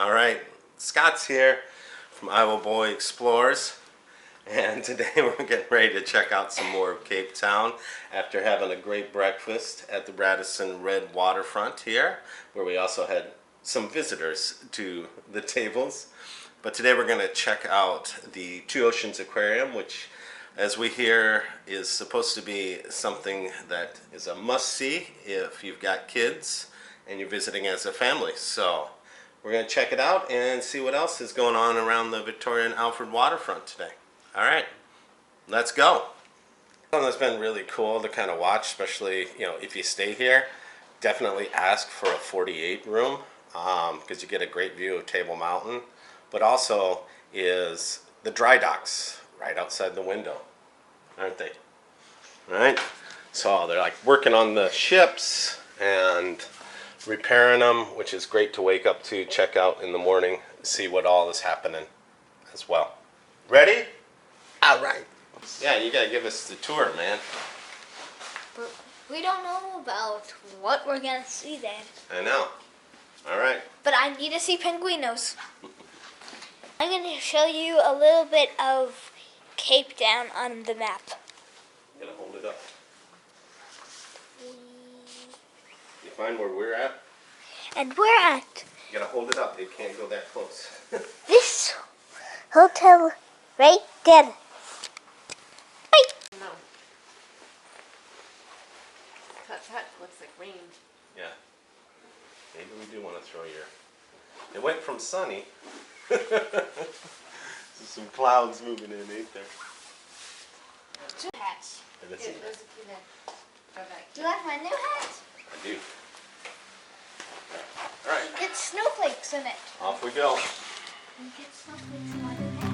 Alright, Scott's here from Iowa Boy Explores, and today we're getting ready to check out some more of Cape Town after having a great breakfast at the Radisson Red Waterfront here, where we also had some visitors to the tables. But today we're going to check out the Two Oceans Aquarium, which, as we hear, is supposed to be something that is a must-see if you've got kids and you're visiting as a family. So we're going to check it out and see what else is going on around the Victoria Alfred Waterfront today. All right, let's go. Something that's been really cool to kind of watch, especially if you stay here, definitely ask for a 48 room because you get a great view of Table Mountain, but also is the dry docks right outside the window, aren't they? All right, so they're like working on the ships and repairing them, which is great to wake up to, check out in the morning, see what all is happening as well. Ready? All right. Yeah, you gotta give us the tour, man. But we don't know about what we're gonna see then. I know. All right. But I need to see penguinos. I'm gonna show you a little bit of Cape Town on the map. You gotta hold it up. You find where we're at? And we're at... You gotta hold it up. It can't go that close. this hotel right there. Right. No. Tut looks like rain. Yeah. Maybe we do want to throw your... It went from sunny to some clouds moving in, ain't there? Two hats. And this Yeah, is- there's a few there. Go back. Do you like my new hat? I do. All right. You get snowflakes in it. Off we go. You get snowflakes in my new hat.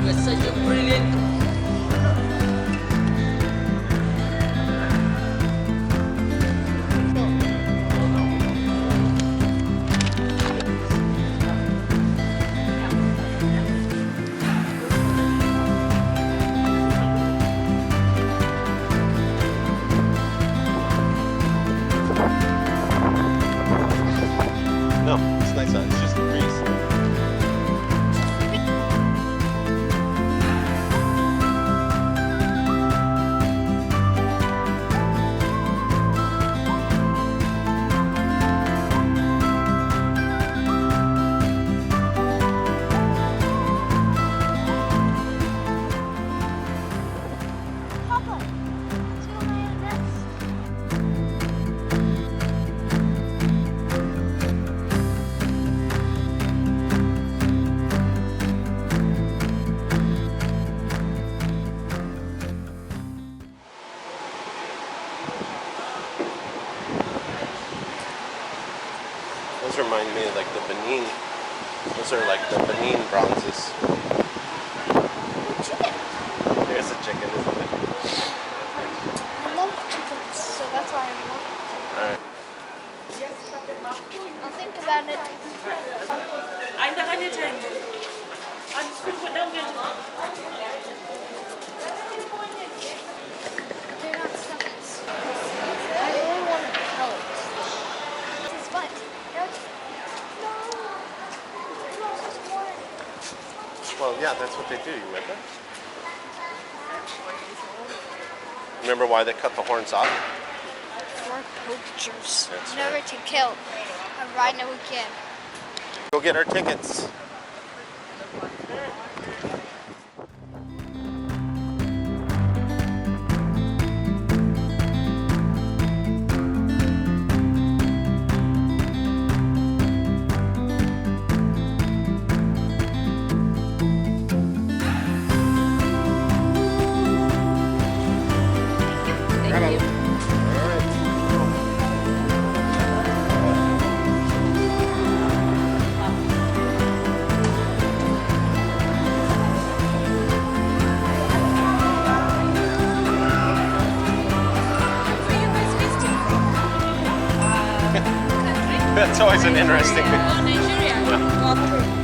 You're such a brilliant. No, it's nice out. It's just the breeze. Papa, see my nest? Those remind me of like the Benin. Those are like the Benin bronzes. Chicken. There's a chicken, isn't it? I love chickens, so that's why I want it. All right. I'll think about it. Anh đã như thế. Anh không có đâu nha. They're not suckers. I really want to help. This is fun. Well, yeah, that's what they do. You remember? Remember why they cut the horns off? For poachers. That's Never right. to kill. And right now we can. Go get our tickets. Thank you. That's always an interesting thing. Oh, Nigeria.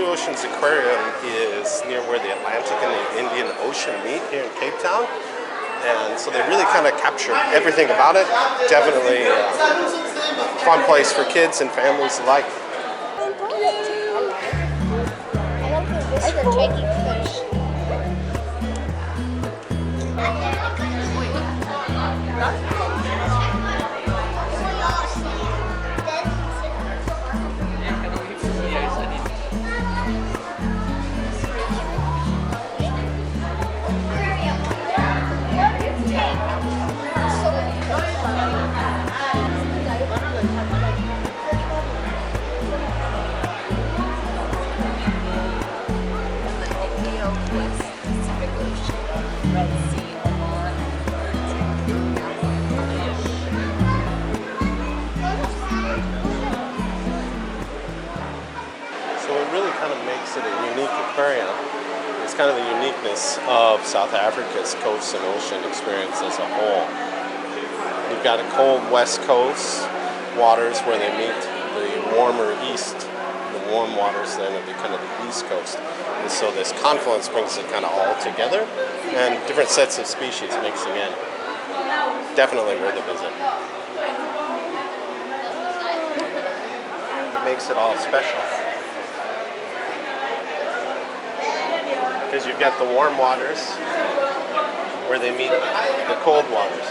Two Oceans Aquarium is near where the Atlantic and the Indian Ocean meet here in Cape Town. And so they really kind of capture everything about it. Definitely a fun place for kids and families alike. I can take you fish. So it really kind of makes it a unique aquarium. It's kind of the uniqueness of South Africa's coast and ocean experience as a whole. You've got a cold west coast waters where they meet the warmer east, the warm waters then of the kind of the east coast. And so this confluence brings it kind of all together and different sets of species mixing in. Definitely worth a visit. It makes it all special. Because you've got the warm waters where they meet the cold waters.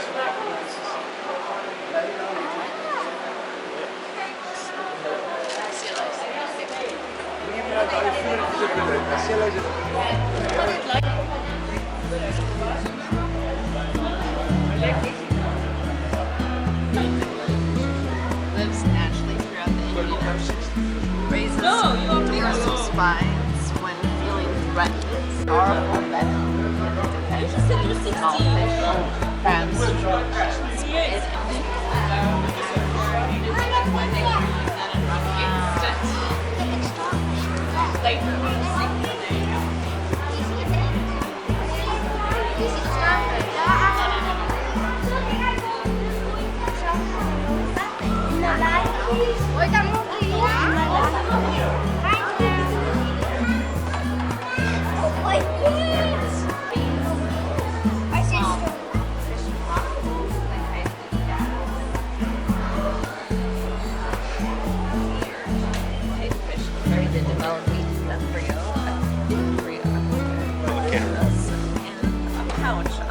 Lives naturally throughout the Indian Ocean. Raises dorsal spines when feeling threatened. Powerful venom. Defends small fish, crabs,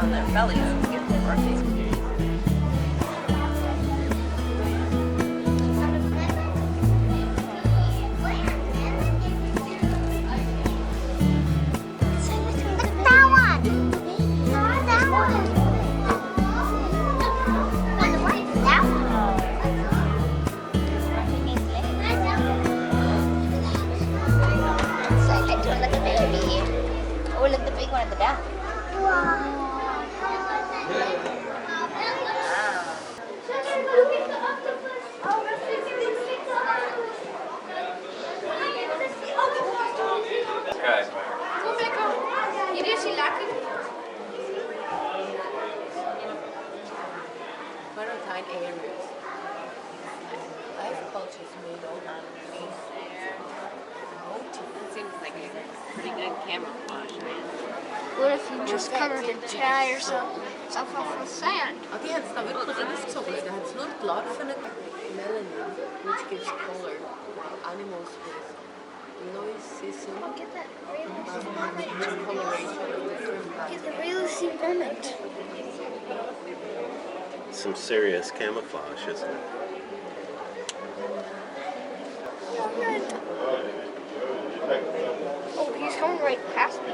on their bellies to get their protein. Look at the big one at the back. Quarantine areas. Life cultures made on That seems like a pretty good camouflage. What if you just covered in tie yourself off with sand? Og det har virkelig så det har slået blot for melanin, which gives color animals with noisism. Get that Coloration of the different Get the real sea pigment. Some serious camouflage, isn't it? Oh, he's coming right past me.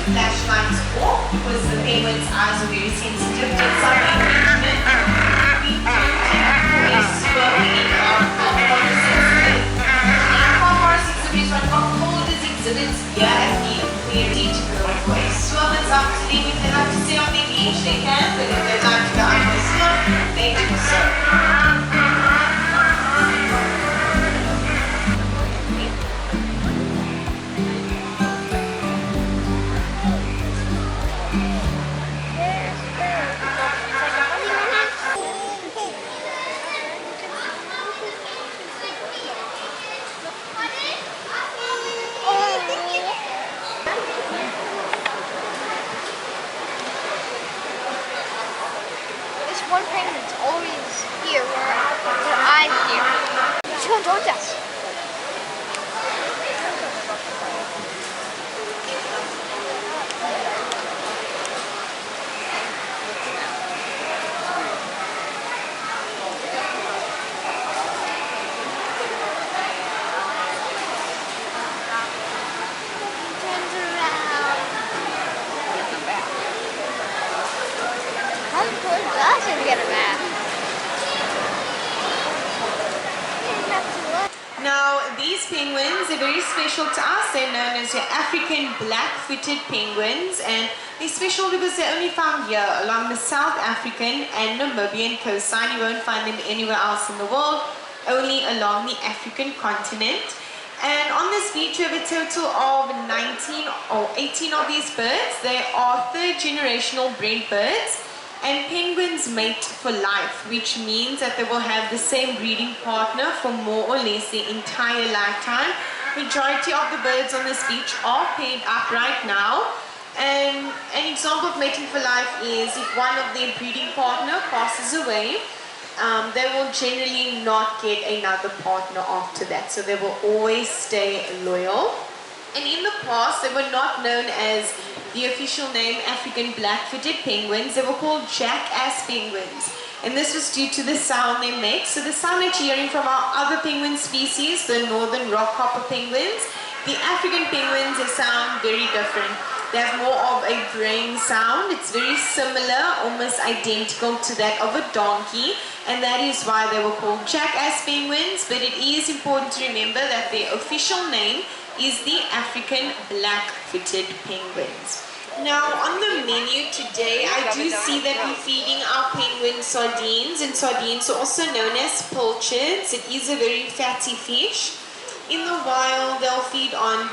Flashlights off because the penguin's eyes are very sensitive to some movement. We do a swirling in our forest exhibits. One of the oldest exhibits here at the aquarium to go for a swim. It's up to them if they like to stay on the beach, they can, but if they'd like to go out for a swim, they do so. One penguin's always here where I'm here. Let's go towards us. Turns around. How cool does it get a bath? Now, these penguins are very special to us. They're known as your African black-footed penguins, and they're special because they're only found here along the South African and Namibian coastline. You won't find them anywhere else in the world, only along the African continent. And on this beach, we have a total of 19 or 18 of these birds. They are third-generational bred birds. And penguins mate for life, which means that they will have the same breeding partner for more or less their entire lifetime. Majority of the birds on this beach are paired up right now. And an example of mating for life is if one of their breeding partner passes away, they will generally not get another partner after that. So they will always stay loyal. And in the past, they were not known as the official name African black-footed penguins. They were called jackass penguins. And this was due to the sound they make. So the sound that you're hearing from our other penguin species, the northern rockhopper penguins, the African penguins, they sound very different. They have more of a braying sound. It's very similar, almost identical to that of a donkey. And that is why they were called jackass penguins. But it is important to remember that their official name is the African black-footed penguins. Now on the menu today, I do see that we're feeding our penguins sardines, and sardines are also known as pilchards. It is a very fatty fish. In the wild, they'll feed on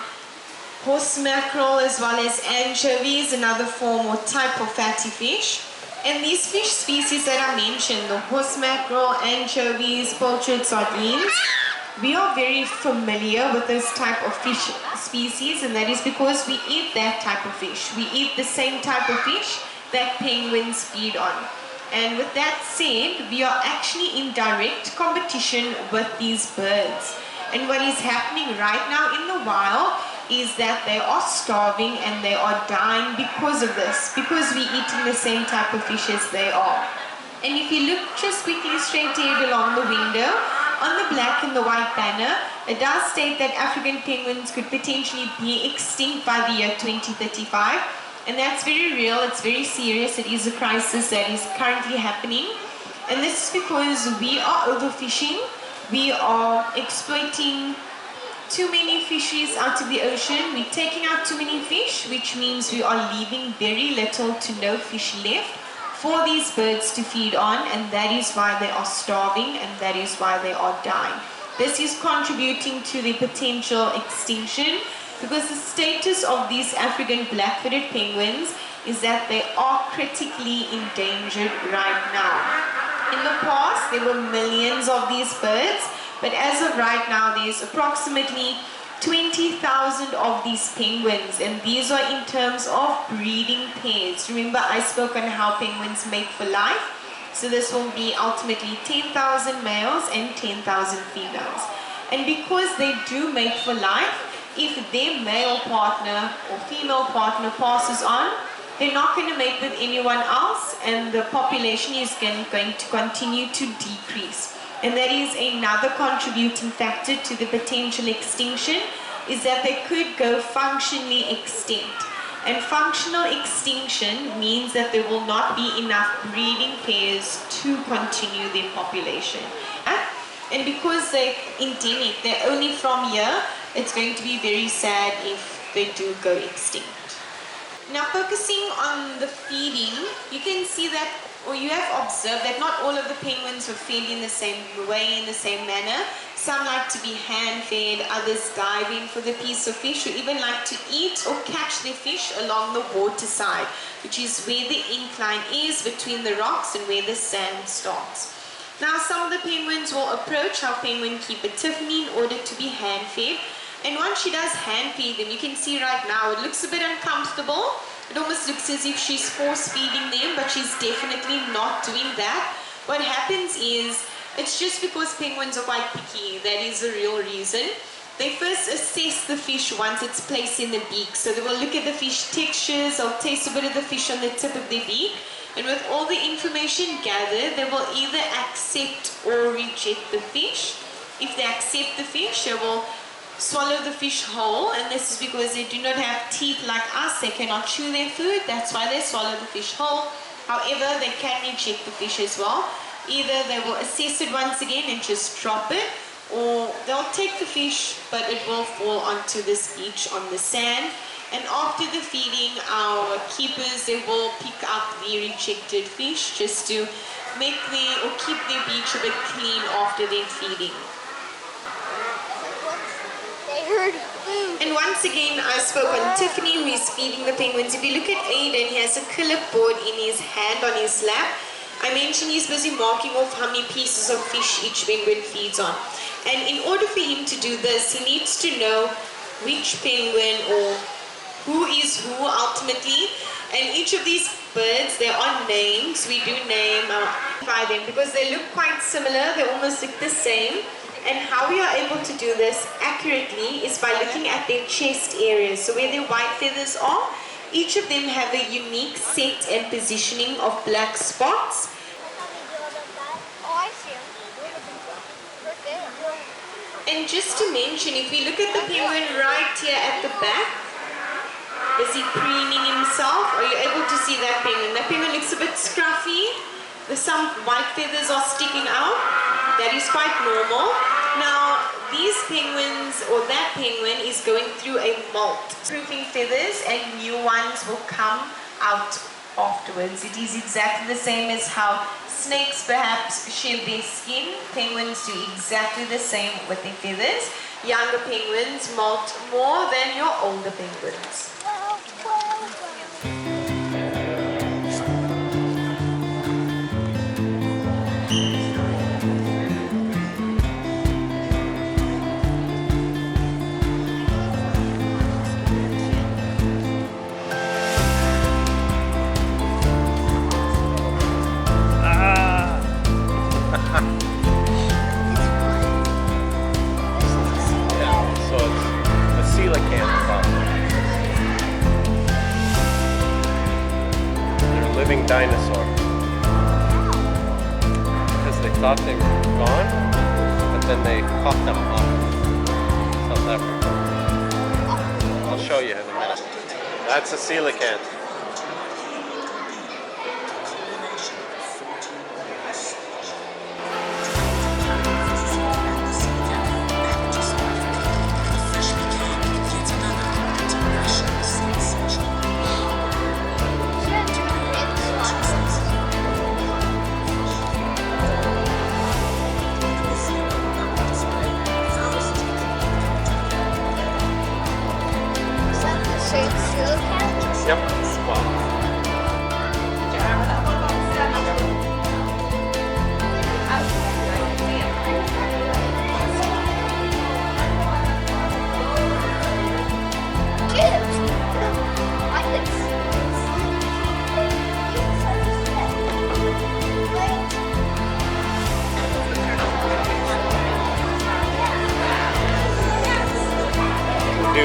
horse mackerel as well as anchovies, another form or type of fatty fish. And these fish species that I mentioned, the horse mackerel, anchovies, pilchard, sardines, we are very familiar with this type of fish species, and that is because we eat that type of fish. We eat the same type of fish that penguins feed on. And with that said, we are actually in direct competition with these birds. And what is happening right now in the wild is that they are starving and they are dying because of this, because we're eating the same type of fish as they are. And if you look just quickly straight ahead along the window, on the black and the white banner, it does state that African penguins could potentially be extinct by the year 2035. And that's very real, it's very serious, it is a crisis that is currently happening. And this is because we are overfishing, we are exploiting too many fisheries out of the ocean, we're taking out too many fish, which means we are leaving very little to no fish left for these birds to feed on, and that is why they are starving and that is why they are dying. This is contributing to the potential extinction because the status of these African black-footed penguins is that they are critically endangered right now. In the past, there were millions of these birds, but as of right now, there's approximately 20,000 of these penguins, and these are in terms of breeding pairs. Remember, I spoke on how penguins mate for life, so this will be ultimately 10,000 males and 10,000 females. And because they do mate for life, if their male partner or female partner passes on, they're not going to mate with anyone else, and the population is going to continue to decrease. And that is another contributing factor to the potential extinction, is that they could go functionally extinct. And functional extinction means that there will not be enough breeding pairs to continue their population. And because they're endemic, they're only from here, it's going to be very sad if they do go extinct. Now, focusing on the feeding, you can see that, or you have observed that not all of the penguins were fed in the same way, in the same manner. Some like to be hand-fed, others dive in for the piece of fish, or even like to eat or catch their fish along the water side, which is where the incline is between the rocks and where the sand starts. Now, some of the penguins will approach our penguin keeper Tiffany in order to be hand-fed. And once she does hand-feed them, you can see right now, it looks a bit uncomfortable. It almost looks as if she's force-feeding them, but she's definitely not doing that. What happens is, it's just because penguins are quite picky. That is the real reason. They first assess the fish once it's placed in the beak. So they will look at the fish textures, they'll taste a bit of the fish on the tip of their beak. And with all the information gathered, they will either accept or reject the fish. If they accept the fish, they will swallow the fish whole, and this is because they do not have teeth like us. They cannot chew their food, that's why they swallow the fish whole. However, they can reject the fish as well. Either they will assess it once again and just drop it, or they'll take the fish but it will fall onto this beach on the sand. And after the feeding, our keepers, they will pick up the rejected fish just to make or keep their beach a bit clean after their feeding. And once again, I spoke on Tiffany, who is feeding the penguins. If you look at Aiden, he has a clipboard in his hand on his lap. I mentioned he's busy marking off how many pieces of fish each penguin feeds on. And in order for him to do this, he needs to know which penguin or who is who ultimately. And each of these birds, there are names. We do name them because they look quite similar. They almost look the same. And how we are able to do this accurately is by looking at their chest areas. So where their white feathers are, each of them have a unique set and positioning of black spots. And just to mention, if we look at the penguin right here at the back, is he preening himself? Are you able to see that penguin? That penguin looks a bit scruffy. Some white feathers are sticking out. That is quite normal. Now, these penguins, or that penguin, is going through a molt. Proofing feathers and new ones will come out afterwards. It is exactly the same as how snakes perhaps shed their skin. Penguins do exactly the same with their feathers. Younger penguins molt more than your older penguins. Dinosaur, because they thought they were gone, but then they caught them off South Africa. I'll show you in a minute. That's a coelacanth.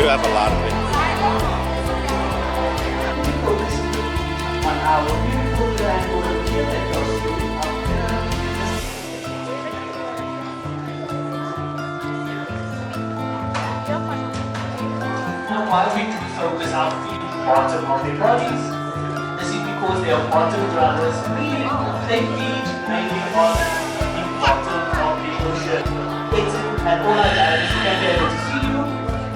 have a lot of it. On our beautiful triangular pier costume up there. Now why we focus our feet bottom of their bodies? This is because they are bottom dwellers, meaning they feed mainly on the bottom of the ocean. It's and all our divers can be able to see you.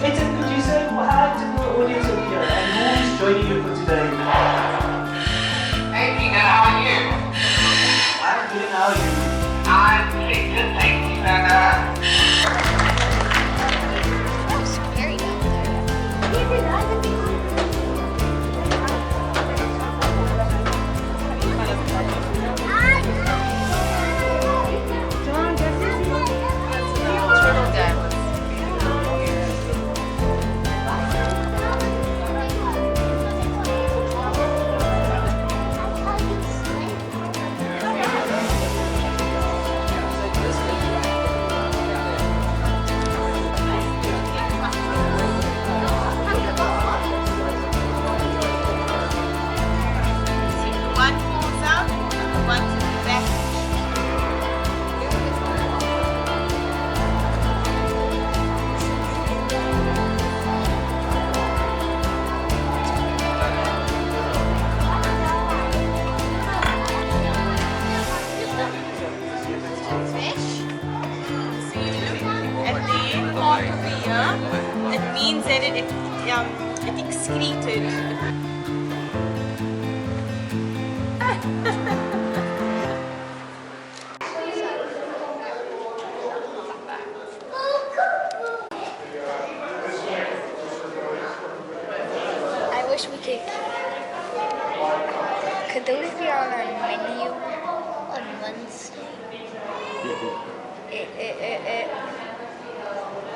It's a could you say hi to the audience over here and who is joining you for today? Hey Tina, how are you? I'm good, how are you? I'm pretty good, thank you, and That's very down there. Turtle dance. One falls out, one to the back. At the end part of the year, it means that it excreted. I wish we could those be on our menu on Wednesday?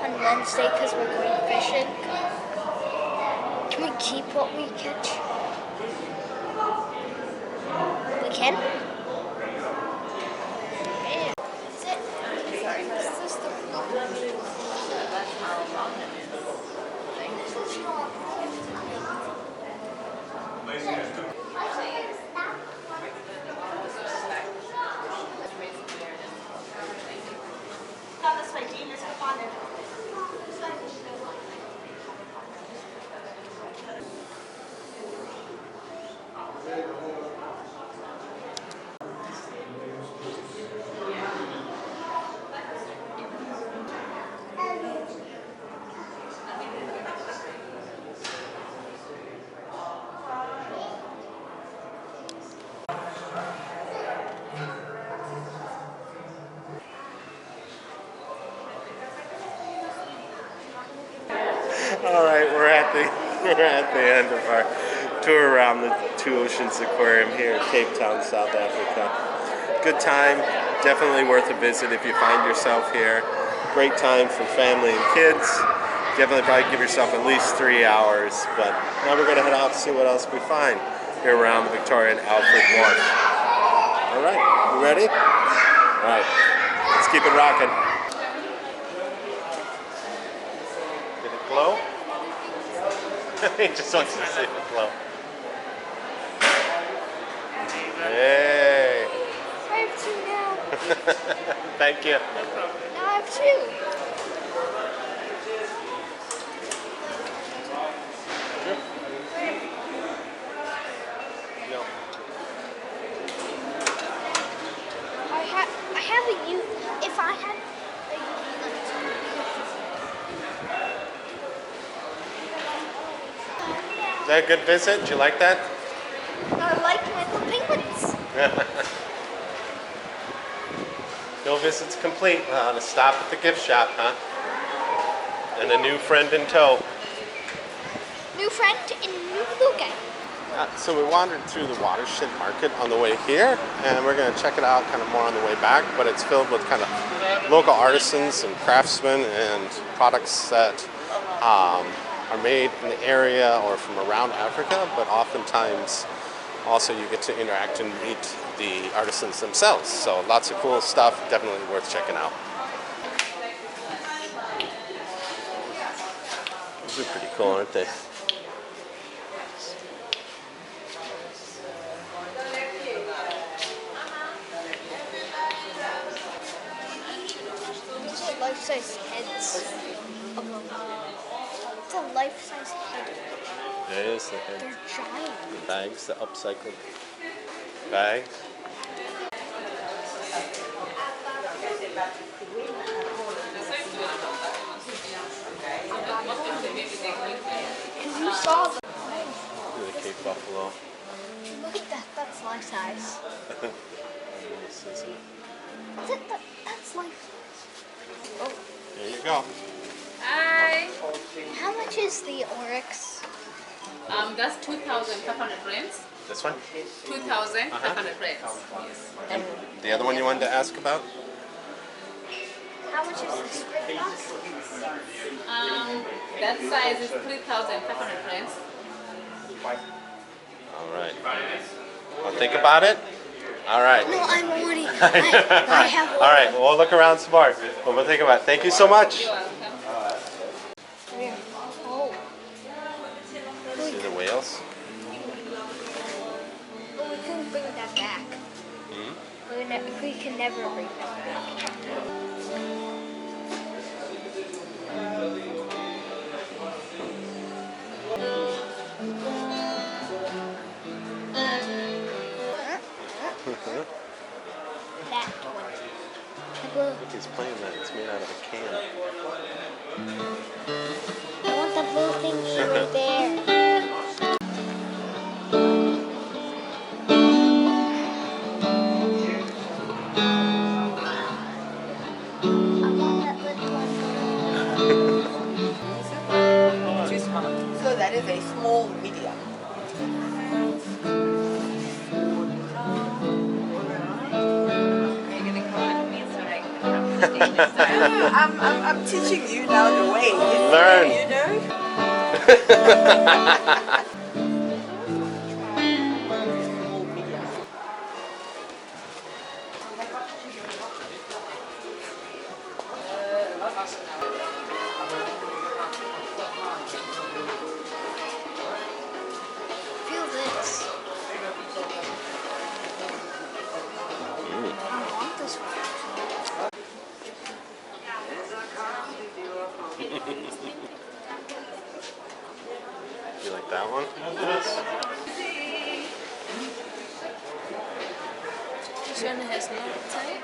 On Wednesday because we're going fishing. Can we keep what we catch? We can? Yeah. That's it. Sorry. Is this the All right, we're at the end of our tour around the Two Oceans Aquarium here in Cape Town, South Africa. Good time, definitely worth a visit if you find yourself here. Great time for family and kids. Definitely probably give yourself at least 3 hours. But now we're gonna head out and see what else we find here around the Victoria Alfred Wharf. All right, you ready? All right, let's keep it rocking. Did it glow? He just wants to see it glow. Hey! I have two now. Thank you. Now I have two. No. I have a U. If I had Is that a good visit? Did you like that? I like my little penguins. No visit's complete. To stop at the gift shop, huh? And a new friend in tow. New friend and new blue guy. So we wandered through the Watershed Market on the way here, and we're going to check it out kind of more on the way back, but it's filled with kind of local artisans and craftsmen and products that are made in the area or from around Africa, but oftentimes also you get to interact and meet the artisans themselves. So lots of cool stuff, definitely worth checking out. These are pretty cool, aren't they? These are life-size heads of them. It's a life-size head. There it is. The They're giant. bags, the upcycled bags. Because you saw them. Look at the Cape Buffalo. Look at that. That's life-size. Nice, isn't it? That's life-size. Oh. There you go. Hi. How much is the oryx? That's 2,500 rands. This one? 2,500 rands. Yes. And the other one you wanted to ask about? How much is the springbox? That size is 3,500 rands. All right. Well, think about it. All right. No, I'm already. I have one. All right. Well, we'll look around some more. But we'll think about it. Thank you so much. You're welcome. Oh. See the whales? But we couldn't bring that back. We can never bring that back. That one. Look, he's playing that. It's made out of a can. I want the blue thing right there. I want that little one. So that is a small medium. I'm teaching you now the way. Learn. You know? Feel this. I want this one. You like that one? Yes. This one has no type.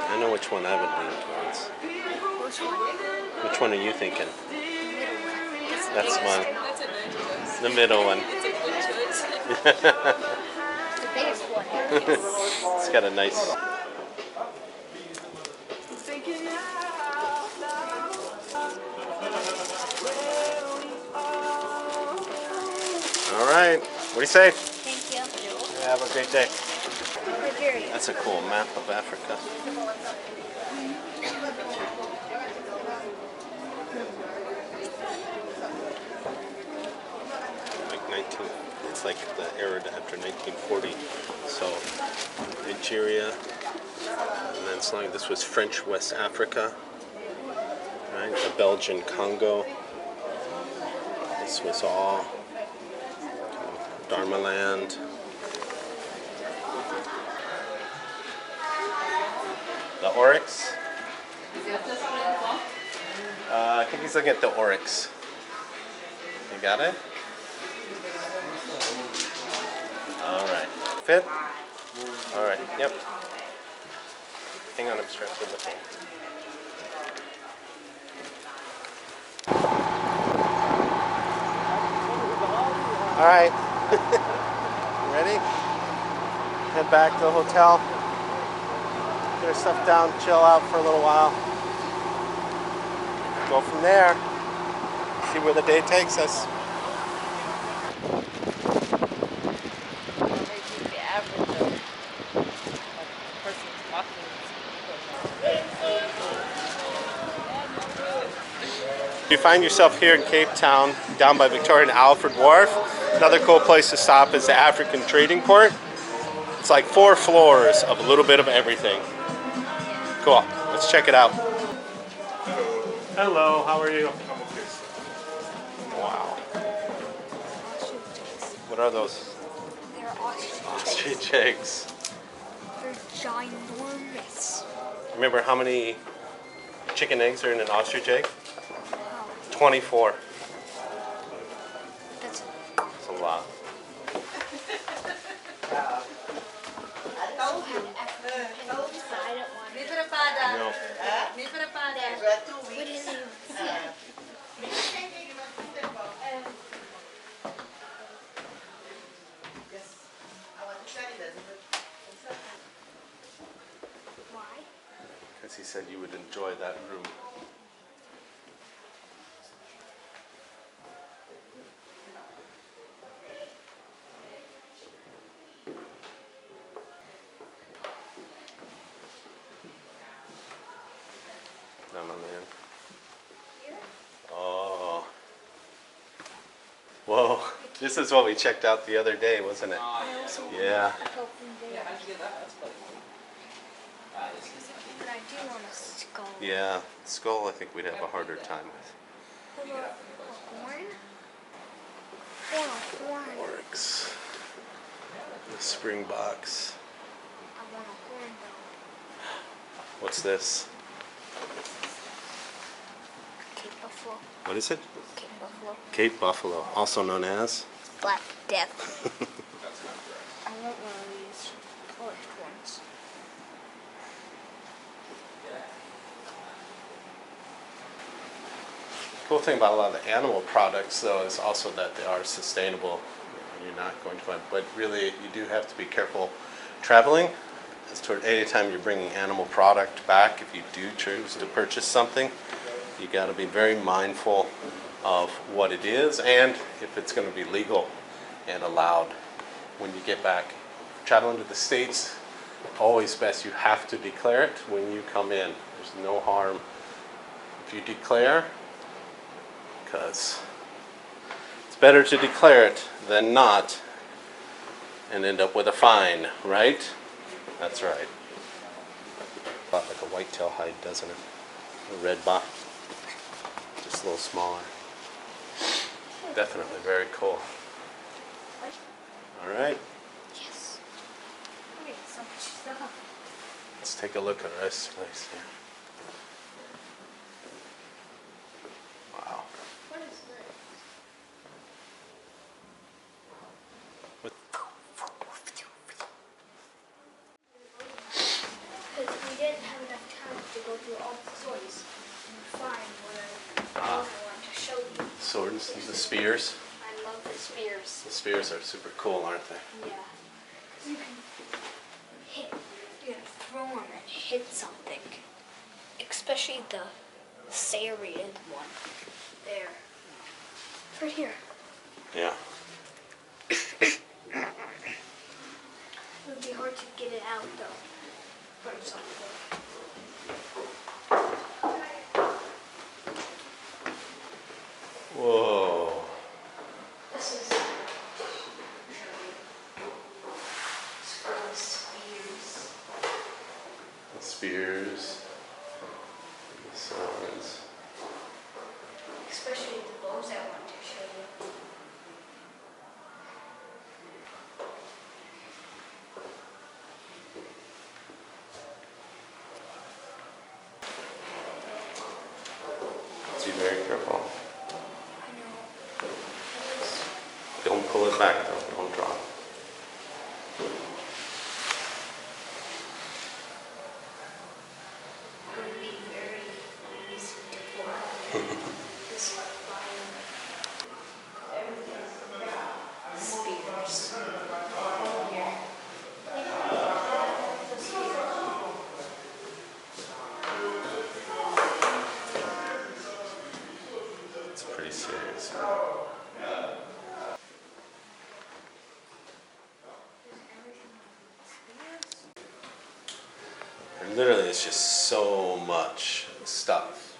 I know which one I would lean towards. Which one? Which one are you thinking? That's one. That's a nice choice. The middle one. It's a good choice. The biggest one. It's got a nice. All right. What do you say? Thank you. Yeah, have a great day. Nigeria. That's a cool map of Africa. Like 19. It's like the era after 1940. So Nigeria, and then it's like this was French West Africa, right? The Belgian Congo. This was all Dharma land. The oryx. I think he's looking at the oryx. You got it? All right. Fit? All right. Yep. Hang on, I'm strapped in the thing. All right. Ready? Head back to the hotel. Get our stuff down, chill out for a little while. Go from there. See where the day takes us. You find yourself here in Cape Town, down by Victoria Alfred Wharf. Another cool place to stop is the African Trading Port. It's like 4 floors of a little bit of everything. Cool. Let's check it out. Hello, how are you? Wow. What are those? They're ostrich. Ostrich eggs. They're ginormous. Remember how many chicken eggs are in an ostrich egg? Wow. 24. That's That's a lot. No. Why? Because he said you would enjoy that room. No, my man. Oh. Whoa. This is what we checked out the other day, wasn't it? Yeah. But I do want a skull. Yeah. Skull, I think we'd have a harder time with. What about a horn? I want a horn. Works. The spring box. I want a horn though. What's this? Cape Buffalo. What is it? Cape Buffalo. Cape Buffalo, also known as? Black Death. I want one of these polished ones. Cool thing about a lot of the animal products, though, is also that they are sustainable. You're not going to find, but really, you do have to be careful traveling. As toward any time you're bringing animal product back, if you do choose to purchase something, you got to be very mindful of what it is and if it's going to be legal and allowed when you get back. Traveling to the States, always best you have to declare it when you come in. There's no harm if you declare, because it's better to declare it than not and end up with a fine, right? That's right. A lot like a whitetail hide, doesn't it? A red bot, just a little smaller. Definitely very cool. All right, Yes. Okay, so much stuff. let's take a look at the rest of the place here. Wow. What is this? Because we didn't have enough time to go through all the toys and find what I want to show you. Swords, the spears. I love the spears. The spears are super cool, aren't they? Yeah. You can hit, you can throw them and hit something. Especially the serrated one. There. It's right here. Yeah. It would be hard to get it out though. From something. Whoa. This is spears. The spears. The swords. Especially the bows I want to show you. Be very careful. I know. Don't pull it back though. Don't drop. It would be very easy to pull out. This spears. Here. It's pretty serious. And literally, it's just so much stuff.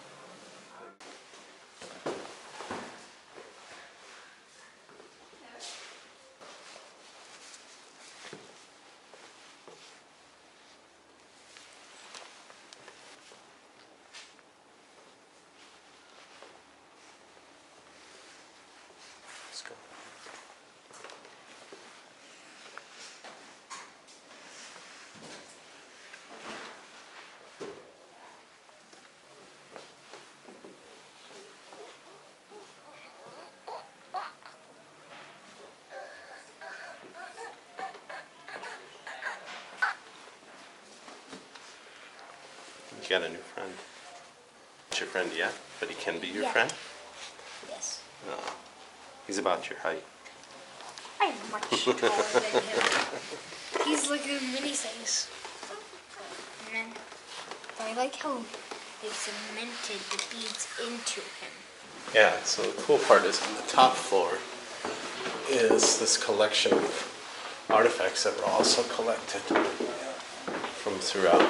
you got a new friend. Not your friend yet, but he can be your Yeah. friend. Yes. Oh, he's about your height. I'm much taller than him. He's like a mini size. And then I like how they cemented the beads into him. Yeah, so the cool part is on the top floor is this collection of artifacts that were also collected from throughout.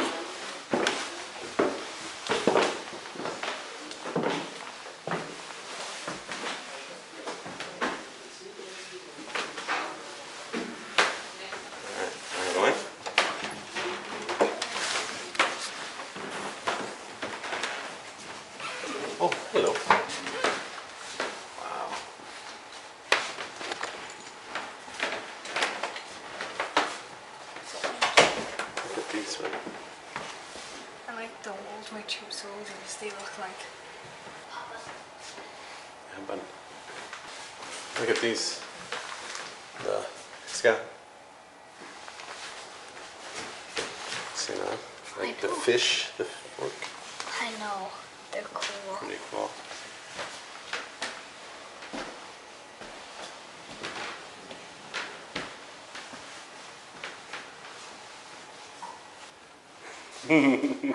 Alright, going. Oh, hello. Wow. Look at these ones. I like the World War II soldiers. They look like. Yeah, but look at these. The Scott. See now? Like the know. fish, the fork. I know. They're cool. Pretty cool.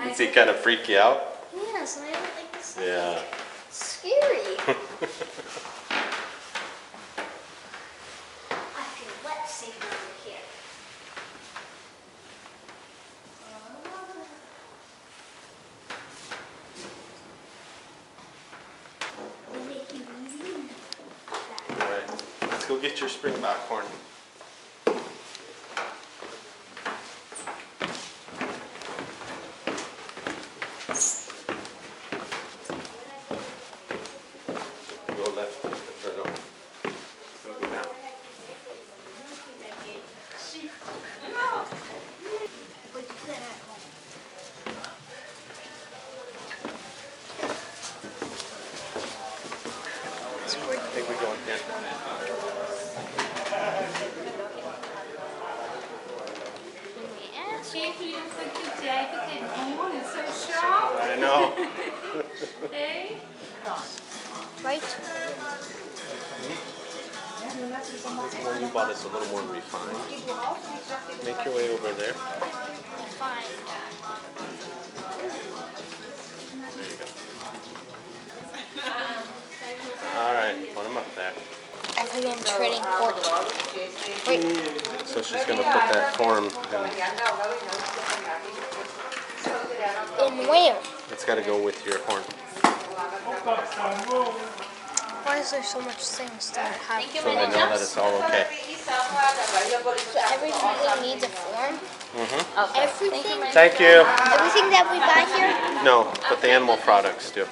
Does he kind of freak you out? Yes, and I don't like this. Yeah. It's scary. I feel wet safe over here. We'll make you easy. Alright, let's go get your springback horn. Go left, or no? Go down. But you put it at home. I think we go in here. I know. Right? The one you bought is a little more refined. Make your way over there. Fine. There you go. Alright, put them up there. I think I'm trading for. Wait. So she's going to put that form in. In where? It's got to go with your horn. Why is there so much things that have So they know that it's all okay. So everything needs a form? Mm-hmm. Everything? Thank you. Everything that we buy here? No, but the animal products do.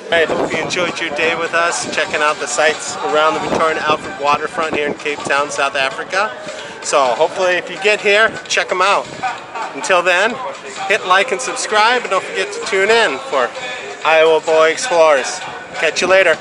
Alright, hope you enjoyed your day with us, checking out the sights around the Victoria Alfred Waterfront here in Cape Town, South Africa. So hopefully if you get here, check them out. Until then, hit like and subscribe, and don't forget to tune in for Iowa Boy Explores. Catch you later.